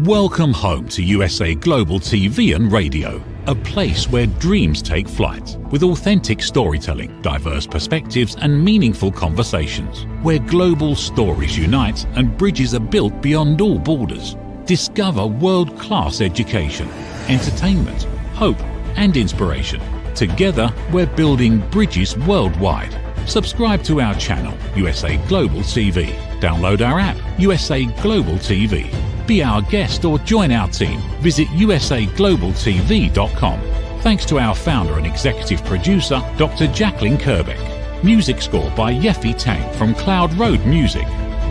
Welcome home to USA Global TV and Radio, a place where dreams take flight, with authentic storytelling, diverse perspectives and meaningful conversations, where global stories unite and bridges are built beyond all borders. Discover world-class education, entertainment, hope and inspiration. Together, we're building bridges worldwide. Subscribe to our channel, USA Global TV. Download our app, USA Global TV. Be our guest or join our team. Visit usaglobaltv.com. Thanks to our founder and executive producer, Dr. Jacalyn Kerbeck. Music score by Yeffy Tang from Cloud Road Music.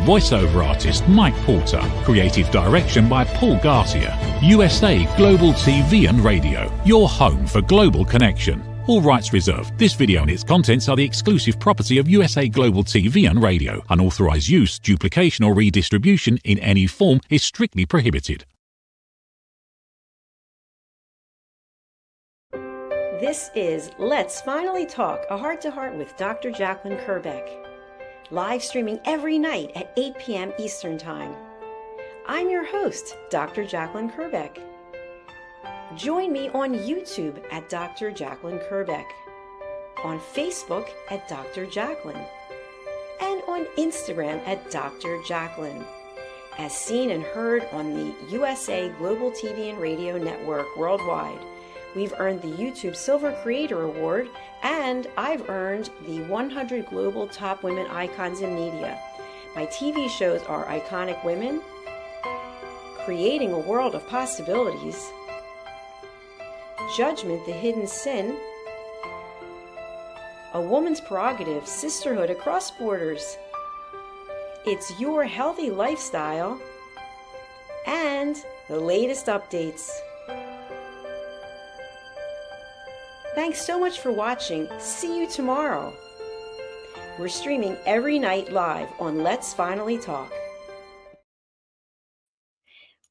Voiceover artist Mike Porter. Creative direction by Paul Garcia. USA Global TV and Radio, your home for global connection. All rights reserved. This video and its contents are the exclusive property of USA Global TV and Radio. Unauthorized use, duplication or redistribution in any form is strictly prohibited. This is Let's Finally Talk, a heart-to-heart with Dr. Jacalyn Kerbeck. Live streaming every night at 8 p.m. Eastern Time. I'm your host, Dr. Jacalyn Kerbeck. Join me on YouTube at Dr. Jacalyn Kerbeck, on Facebook at Dr. Jacalyn, and on Instagram at Dr. Jacalyn, as seen and heard on the USA Global TV and Radio Network worldwide. We've earned the YouTube Silver Creator Award, and I've earned the 100 Global Top Women Icons in Media. My TV shows are Iconic Women, Creating a World of Possibilities, Judgment, the Hidden Sin, A Woman's Prerogative, Sisterhood Across Borders, It's Your Healthy Lifestyle, and the latest updates. Thanks so much for watching. See you tomorrow. We're streaming every night live on Let's Finally Talk.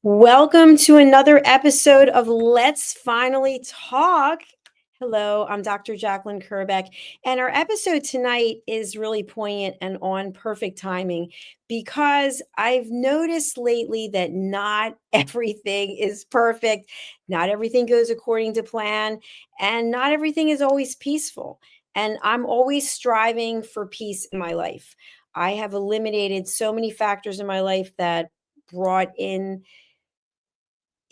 Welcome to another episode of Let's Finally Talk. Hello, I'm Dr. Jacalyn Kerbeck, and our episode tonight is really poignant and on perfect timing because I've noticed lately that not everything is perfect, not everything goes according to plan, and not everything is always peaceful. And I'm always striving for peace in my life. I have eliminated so many factors in my life that brought in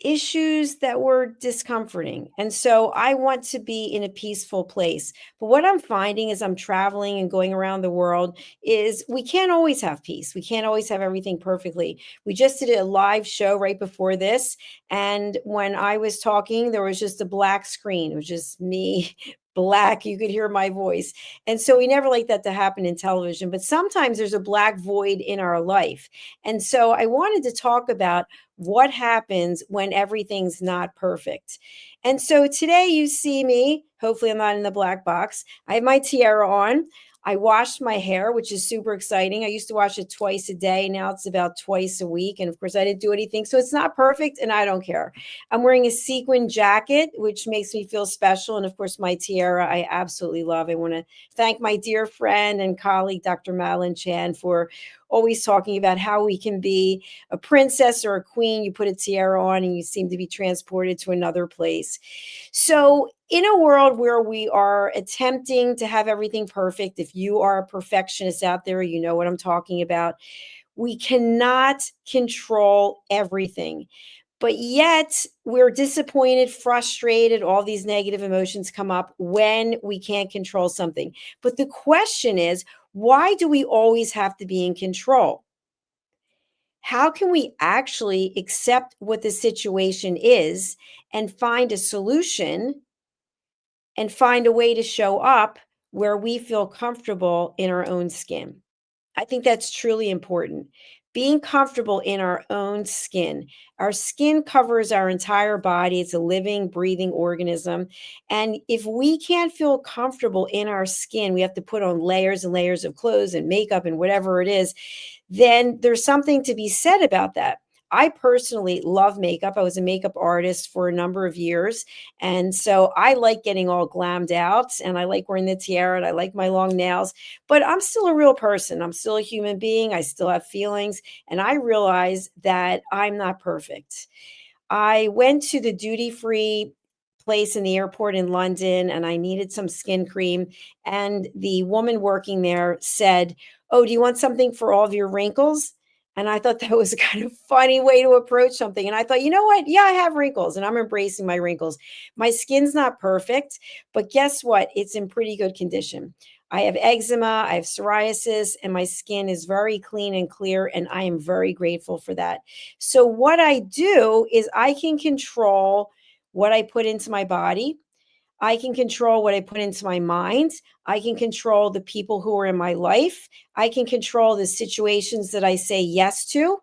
issues that were discomforting. And so I want to be in a peaceful place. But what I'm finding as I'm traveling and going around the world is we can't always have peace. We can't always have everything perfectly. We just did a live show right before this. And when I was talking, there was just a black screen. It was just me, black. You could hear my voice. And so we never like that to happen in television. But sometimes there's a black void in our life. And so I wanted to talk about what happens when everything's not perfect. And so today you see me, hopefully I'm not in the black box. I have my tiara on. I washed my hair, which is super exciting. I used to wash it twice a day. Now it's about twice a week. And of course I didn't do anything. So it's not perfect and I don't care. I'm wearing a sequin jacket, which makes me feel special. And of course my tiara, I absolutely love. I want to thank my dear friend and colleague, Dr. Madeline Chan, for always talking about how we can be a princess or a queen. You put a tiara on and you seem to be transported to another place. So in a world where we are attempting to have everything perfect, if you are a perfectionist out there, you know what I'm talking about. We cannot control everything. But yet we're disappointed, frustrated, all these negative emotions come up when we can't control something. But the question is, why do we always have to be in control? How can we actually accept what the situation is and find a solution and find a way to show up where we feel comfortable in our own skin? I think that's truly important. Being comfortable in our own skin. Our skin covers our entire body. It's a living, breathing organism. And if we can't feel comfortable in our skin, we have to put on layers and layers of clothes and makeup and whatever it is, then there's something to be said about that. I personally love makeup. I was a makeup artist for a number of years. And so I like getting all glammed out and I like wearing the tiara and I like my long nails, but I'm still a real person. I'm still a human being. I still have feelings. And I realize that I'm not perfect. I went to the duty free place in the airport in London and I needed some skin cream. And the woman working there said, "Oh, do you want something for all of your wrinkles?" And I thought that was a kind of funny way to approach something. And I thought, you know what? Yeah, I have wrinkles and I'm embracing my wrinkles. My skin's not perfect, but guess what? It's in pretty good condition. I have eczema, I have psoriasis, and my skin is very clean and clear. And I am very grateful for that. So, what I do is I can control what I put into my body. I can control what I put into my mind. I can control the people who are in my life. I can control the situations that I say yes to.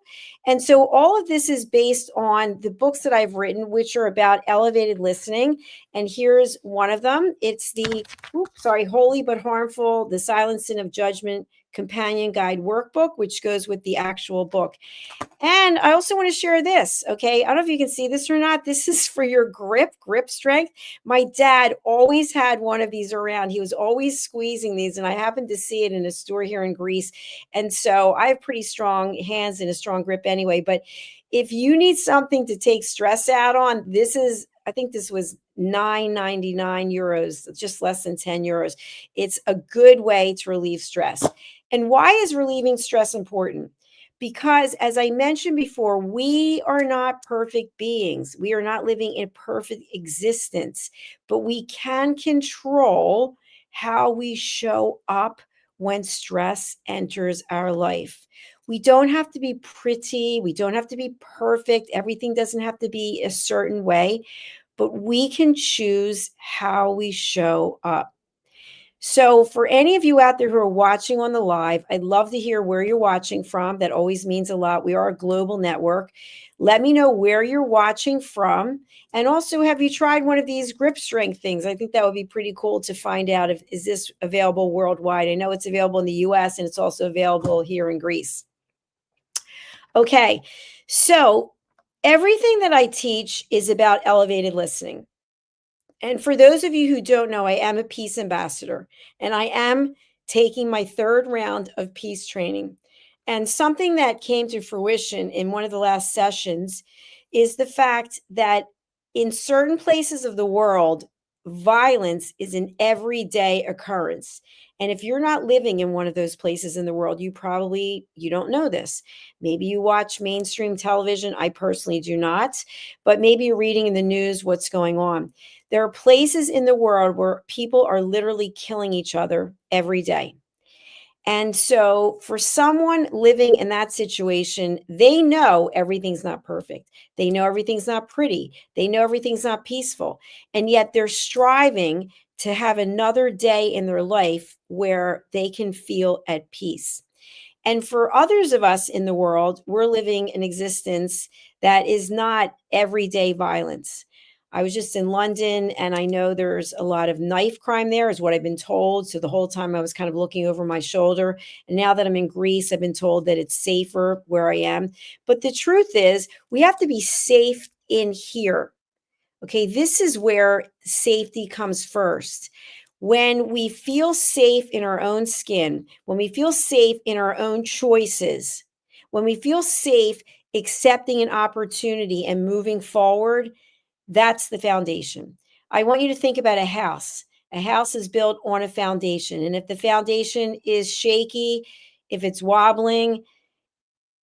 And so all of this is based on the books that I've written, which are about elevated listening. And here's one of them. It's the, Holy but Harmful, The Silent Sin of Judgment Companion Guide Workbook, which goes with the actual book. And I also want to share this. Okay. I don't know if you can see this or not. This is for your grip strength. My dad always had one of these around. He was always squeezing these, and I happened to see it in a store here in Greece. And so I have pretty strong hands and a strong grip anyway. But if you need something to take stress out on, this is, I think this was 9.99 euros, just less than 10 euros. It's a good way to relieve stress. And why is relieving stress important? Because, as I mentioned before, we are not perfect beings. We are not living in perfect existence, but we can control how we show up when stress enters our life. We don't have to be pretty. We don't have to be perfect. Everything doesn't have to be a certain way, but we can choose how we show up. So, for any of you out there who are watching on the live, I'd love to hear where you're watching from. That always means a lot. We are a global network. Let me know where you're watching from. And also, have you tried one of these grip strength things? I think that would be pretty cool to find out if is this available worldwide. I know it's available in the US and it's also available here in Greece. Okay. So, everything that I teach is about elevated listening. And for those of you who don't know, I am a peace ambassador and I am taking my third round of peace training. And something that came to fruition in one of the last sessions is the fact that in certain places of the world, violence is an everyday occurrence. And if you're not living in one of those places in the world, you don't know this. Maybe you watch mainstream television. I personally do not, but maybe you're reading in the news what's going on. There are places in the world where people are literally killing each other every day. And so, for someone living in that situation, they know everything's not perfect. They know everything's not pretty. They know everything's not peaceful. And yet, they're striving to have another day in their life where they can feel at peace. And for others of us in the world, we're living an existence that is not everyday violence. I was just in London and I know there's a lot of knife crime there, is what I've been told. So the whole time I was kind of looking over my shoulder. And now that I'm in Greece, I've been told that it's safer where I am. But the truth is, we have to be safe in here. Okay, this is where safety comes first. When we feel safe in our own skin, when we feel safe in our own choices, when we feel safe accepting an opportunity and moving forward, that's the foundation. I want you to think about a house. A house is built on a foundation. And if the foundation is shaky, if it's wobbling,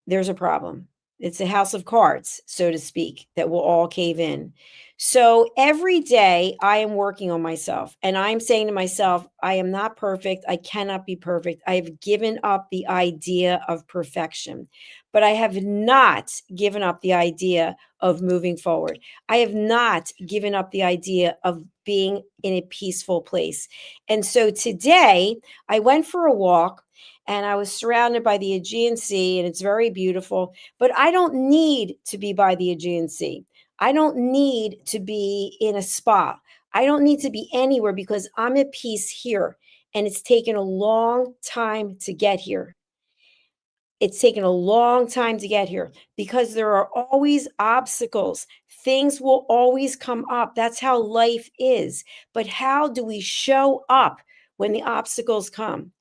there's a problem. It's a house of cards, so to speak, that will all cave in. So every day I am working on myself and I'm saying to myself, I am not perfect. I cannot be perfect. I have given up the idea of perfection, but I have not given up the idea of moving forward. I have not given up the idea of being in a peaceful place. And so today I went for a walk and I was surrounded by the Aegean Sea, and it's very beautiful. But I don't need to be by the Aegean Sea. I don't need to be in a spa. I don't need to be anywhere because I'm at peace here. And it's taken a long time to get here. It's taken a long time to get here because there are always obstacles. Things will always come up. That's how life is. But how do we show up when the obstacles come?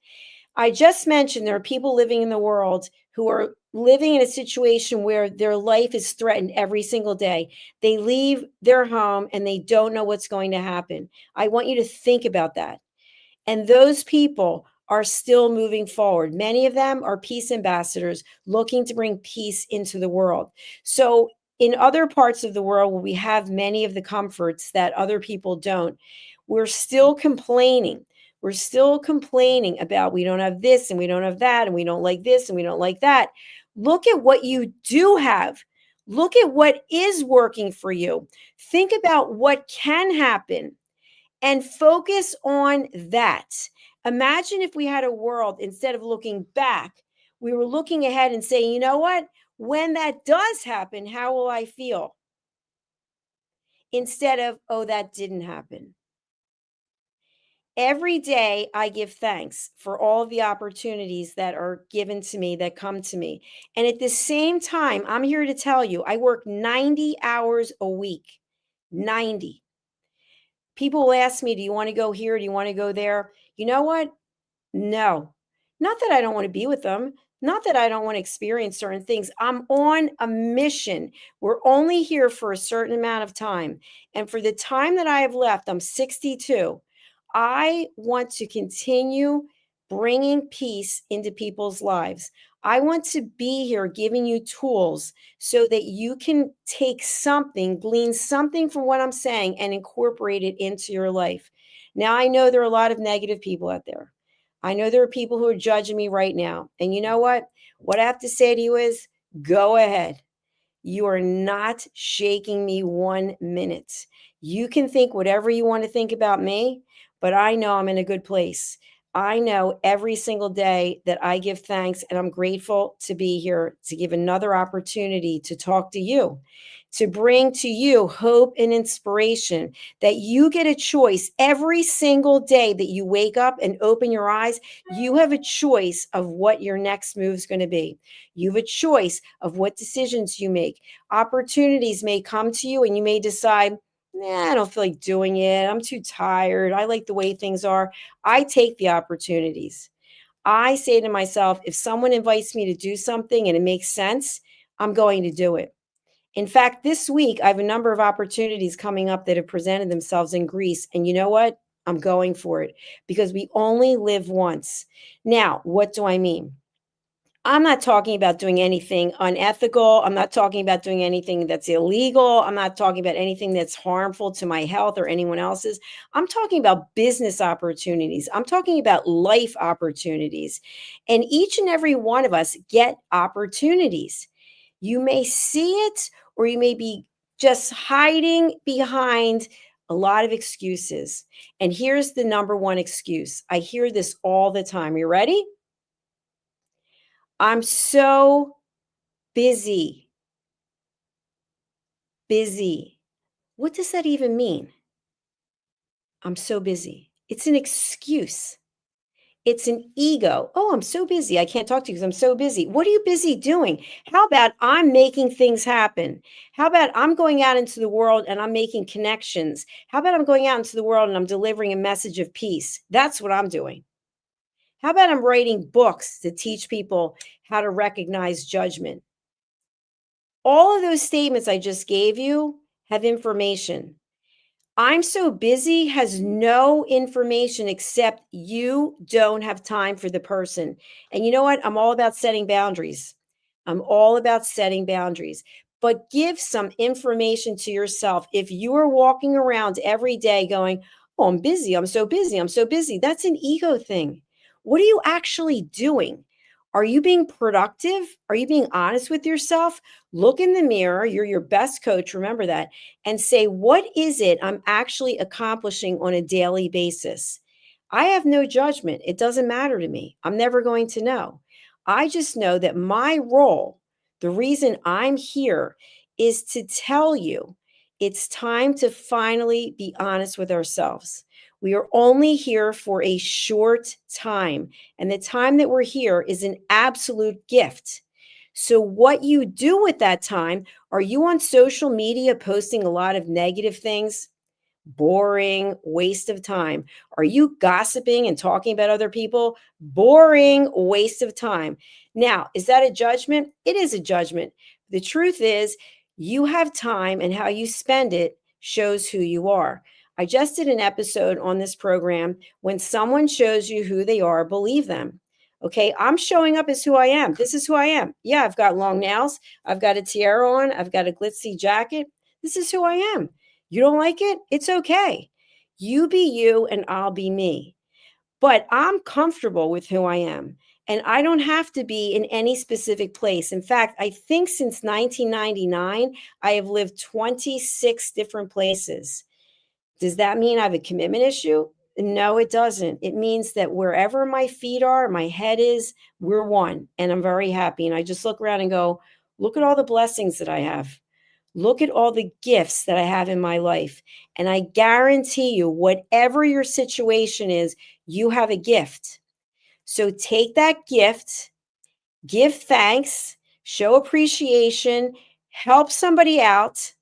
I just mentioned there are people living in the world who are living in a situation where their life is threatened every single day. They leave their home and they don't know what's going to happen. I want you to think about that. And those people are still moving forward. Many of them are peace ambassadors looking to bring peace into the world. So, in other parts of the world where we have many of the comforts that other people don't, we're still complaining. We're still complaining about we don't have this and we don't have that and we don't like this and we don't like that. Look at what you do have. Look at what is working for you. Think about what can happen and focus on that. Imagine if we had a world, instead of looking back, we were looking ahead and saying, you know what? When that does happen, how will I feel? Instead of, oh, that didn't happen. Every day I give thanks for all of the opportunities that are given to me, that come to me. And at the same time, I'm here to tell you, I work 90 hours a week. 90. People will ask me, do you want to go here? Do you want to go there? You know what? No. Not that I don't want to be with them. Not that I don't want to experience certain things. I'm on a mission. We're only here for a certain amount of time. And for the time that I have left, I'm 62. I want to continue bringing peace into people's lives. I want to be here giving you tools so that you can take something, glean something from what I'm saying, and incorporate it into your life. Now, I know there are a lot of negative people out there. I know there are people who are judging me right now. And you know what? What I have to say to you is go ahead. You are not shaking me 1 minute. You can think whatever you want to think about me, but I know I'm in a good place. I know every single day that I give thanks and I'm grateful to be here to give another opportunity to talk to you, to bring to you hope and inspiration, that you get a choice every single day that you wake up and open your eyes. You have a choice of what your next move is going to be. You have a choice of what decisions you make. Opportunities may come to you and you may decide, nah, I don't feel like doing it. I'm too tired. I like the way things are. I take the opportunities. I say to myself, if someone invites me to do something and it makes sense, I'm going to do it. In fact, this week, I have a number of opportunities coming up that have presented themselves in Greece. And you know what? I'm going for it because we only live once. Now, what do I mean? I'm not talking about doing anything unethical. I'm not talking about doing anything that's illegal. I'm not talking about anything that's harmful to my health or anyone else's. I'm talking about business opportunities. I'm talking about life opportunities. And each and every one of us get opportunities. You may see it or you may be just hiding behind a lot of excuses. And here's the number one excuse. I hear this all the time. You ready? I'm so busy. Busy. What does that even mean? I'm so busy. It's an excuse. It's an ego. Oh, I'm so busy. I can't talk to you because I'm so busy. What are you busy doing? How about I'm making things happen? How about I'm going out into the world and I'm making connections? How about I'm going out into the world and I'm delivering a message of peace? That's what I'm doing. How about I'm writing books to teach people how to recognize judgment? All of those statements I just gave you have information. I'm so busy has no information except you don't have time for the person. And you know what? I'm all about setting boundaries. I'm all about setting boundaries. But give some information to yourself. If you are walking around every day going, oh, I'm busy, I'm so busy, I'm so busy, that's an ego thing. What are you actually doing? Are you being productive? Are you being honest with yourself? Look in the mirror. You're your best coach. Remember that. And say, what is it I'm actually accomplishing on a daily basis? I have no judgment. It doesn't matter to me. I'm never going to know. I just know that my role, the reason I'm here, is to tell you it's time to finally be honest with ourselves. We are only here for a short time, and the time that we're here is an absolute gift. So, what you do with that time, are you on social media posting a lot of negative things? Boring, waste of time. Are you gossiping and talking about other people? Boring, waste of time. Now, is that a judgment? It is a judgment. The truth is, you have time, and how you spend it shows who you are. I just did an episode on this program. When someone shows you who they are, believe them. Okay, I'm showing up as who I am. This is who I am. Yeah, I've got long nails. I've got a tiara on. I've got a glitzy jacket. This is who I am. You don't like it? It's okay. You be you and I'll be me. But I'm comfortable with who I am. And I don't have to be in any specific place. In fact, I think since 1999, I have lived 26 different places. Does that mean I have a commitment issue? No, it doesn't. It means that wherever my feet are, my head is, we're one. And I'm very happy. And I just look around and go, look at all the blessings that I have. Look at all the gifts that I have in my life. And I guarantee you, whatever your situation is, you have a gift. So take that gift, give thanks, show appreciation, help somebody out,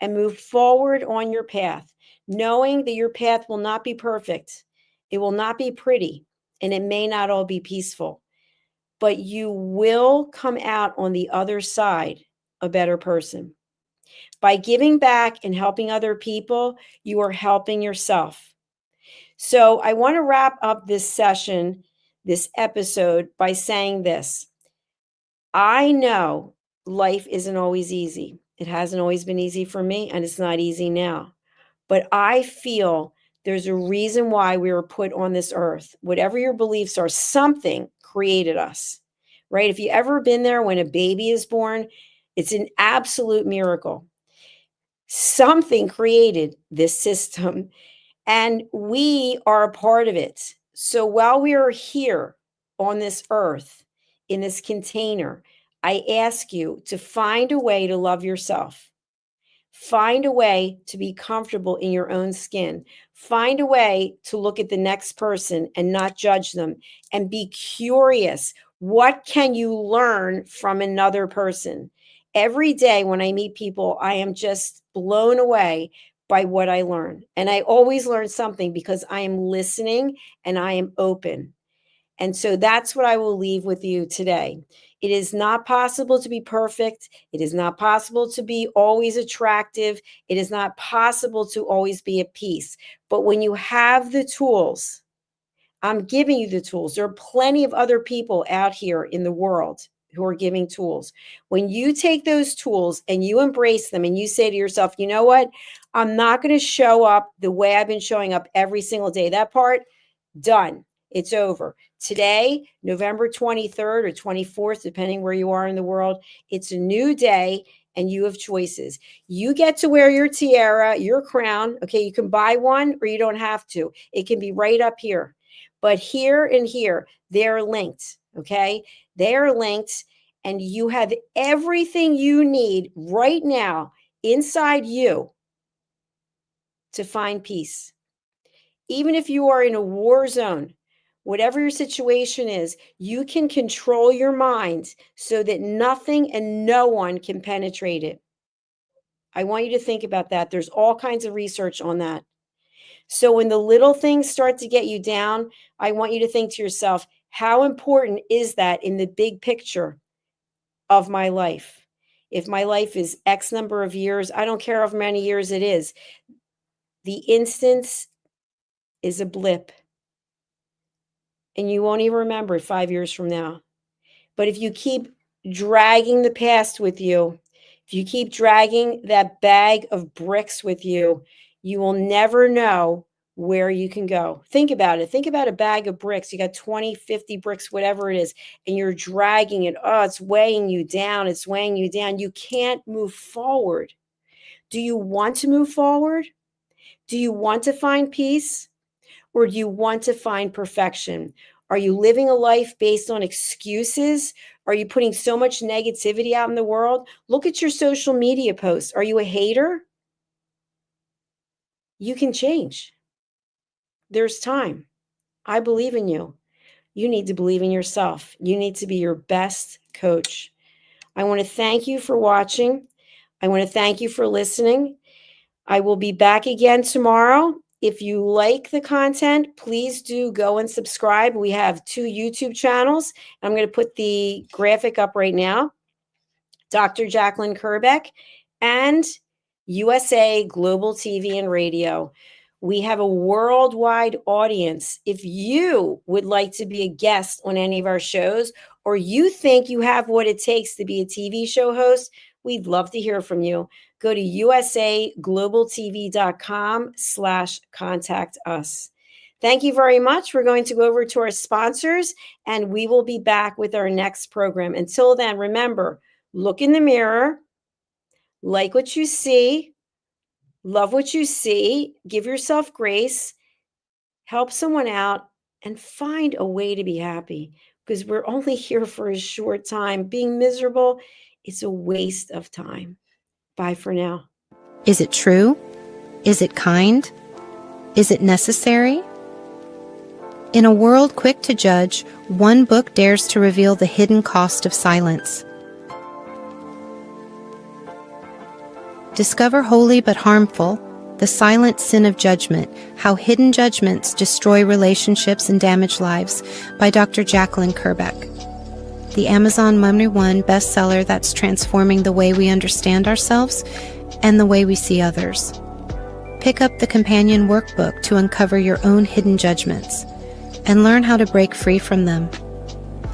and move forward on your path, knowing that your path will not be perfect. It will not be pretty, and it may not all be peaceful, but you will come out on the other side a better person. By giving back and helping other people, you are helping yourself. So I want to wrap up this session, this episode, by saying this. I know life isn't always easy. It hasn't always been easy for me, and it's not easy now. But I feel there's a reason why we were put on this earth. Whatever your beliefs are, something created us, right? If you ever been there when a baby is born, it's an absolute miracle. Something created this system, and we are a part of it. So while we are here on this earth, in this container, I ask you to find a way to love yourself. Find a way to be comfortable in your own skin. Find a way to look at the next person and not judge them, and be curious. What can you learn from another person? Every day when I meet people, I am just blown away by what I learn. And I always learn something because I am listening and I am open. And so that's what I will leave with you today. It is not possible to be perfect. It is not possible to be always attractive. It is not possible to always be at peace. But when you have the tools, I'm giving you the tools. There are plenty of other people out here in the world who are giving tools. When you take those tools and you embrace them and you say to yourself, you know what? I'm not going to show up the way I've been showing up every single day. That part, done. It's over. Today, November 23rd or 24th, depending where you are in the world, it's a new day and you have choices. You get to wear your tiara, your crown. Okay, you can buy one or you don't have to. It can be right up here. But here and here, they're linked. Okay, they are linked, and you have everything you need right now inside you to find peace. Even if you are in a war zone, whatever your situation is, you can control your mind so that nothing and no one can penetrate it. I want you to think about that. There's all kinds of research on that. So when the little things start to get you down, I want you to think to yourself, how important is that in the big picture of my life? If my life is X number of years, I don't care how many years it is. The instance is a blip, and you won't even remember it 5 years from now. But if you keep dragging the past with you, if you keep dragging that bag of bricks with you, you will never know where you can go. Think about it. Think about a bag of bricks. You got 20, 50 bricks, whatever it is, and you're dragging it. Oh, it's weighing you down. It's weighing you down. You can't move forward. Do you want to move forward? Do you want to find peace? Or do you want to find perfection? Are you living a life based on excuses? Are you putting so much negativity out in the world? Look at your social media posts. Are you a hater? You can change. There's time. I believe in you. You need to believe in yourself. You need to be your best coach. I want to thank you for watching. I want to thank you for listening. I will be back again tomorrow. If you like the content, please do go and subscribe. We have 2 YouTube channels. I'm going to put the graphic up right now. Dr. Jacalyn Kerbeck and USA Global TV and Radio. We have a worldwide audience. If you would like to be a guest on any of our shows, or you think you have what it takes to be a TV show host, we'd love to hear from you. Go to usaglobaltv.com/contact us. Thank you very much. We're going to go over to our sponsors, and we will be back with our next program. Until then, remember, look in the mirror, like what you see, love what you see, give yourself grace, help someone out, and find a way to be happy, because we're only here for a short time. Being miserable is a waste of time. Bye for now. Is it true? Is it kind? Is it necessary? In a world quick to judge, one book dares to reveal the hidden cost of silence. Discover holy but harmful, the silent sin of judgment, how hidden judgments destroy relationships and damage lives, by Dr. Jacalyn Kerbeck. The Amazon #1 bestseller that's transforming the way we understand ourselves and the way we see others. Pick up the companion workbook to uncover your own hidden judgments and learn how to break free from them.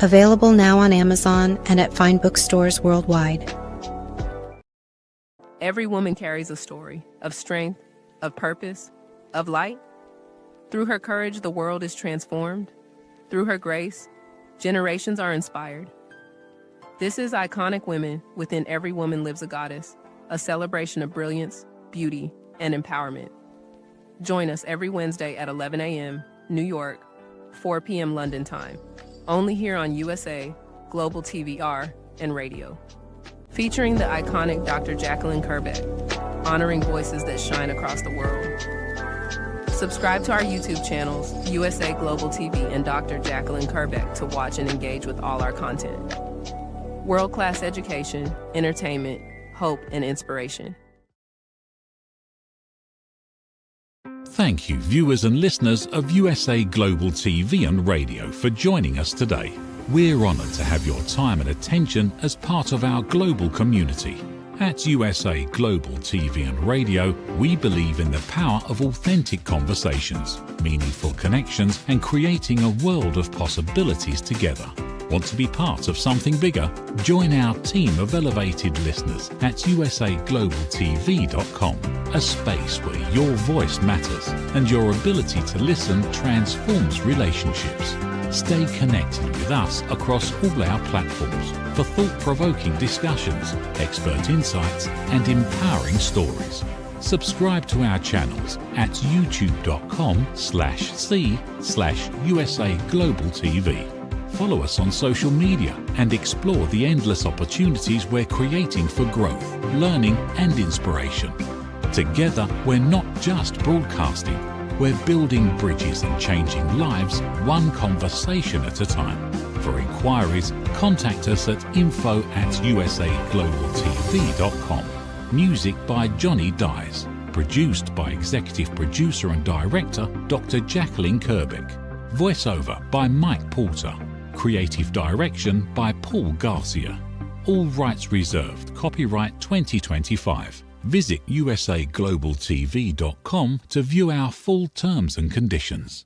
Available now on Amazon and at fine bookstores worldwide. Every woman carries a story of strength, of purpose, of light. Through her courage, the world is transformed. Through her grace, generations are inspired. This is Iconic Women. Within every woman lives a goddess, a celebration of brilliance, beauty, and empowerment. Join us every Wednesday at 11 a.m. New York, 4 p.m. London time. Only here on USA, Global TVR, and Radio. Featuring the iconic Dr. Jacalyn Kerbeck, honoring voices that shine across the world. Subscribe to our YouTube channels, USA Global TV and Dr. Jacalyn Kerbeck, to watch and engage with all our content. World-class education, entertainment, hope, and inspiration. Thank you, viewers and listeners of USA Global TV and Radio, for joining us today. We're honoured to have your time and attention as part of our global community. At USA Global TV and Radio, we believe in the power of authentic conversations, meaningful connections, and creating a world of possibilities together. Want to be part of something bigger? Join our team of elevated listeners at usaglobaltv.com, a space where your voice matters and your ability to listen transforms relationships. Stay connected with us across all our platforms for thought-provoking discussions, expert insights, and empowering stories. Subscribe to our channels at youtube.com/c/USAGlobalTV. Follow us on social media and explore the endless opportunities we're creating for growth, learning, and inspiration. Together, we're not just broadcasting, we're building bridges and changing lives, one conversation at a time. For inquiries, contact us at info@usaglobaltv.com. Music by Johnny Dies. Produced by Executive Producer and Director Dr. Jacalyn Kerbeck. Voiceover by Mike Porter. Creative Direction by Paul Garcia. All rights reserved. Copyright 2025. Visit usaglobaltv.com to view our full terms and conditions.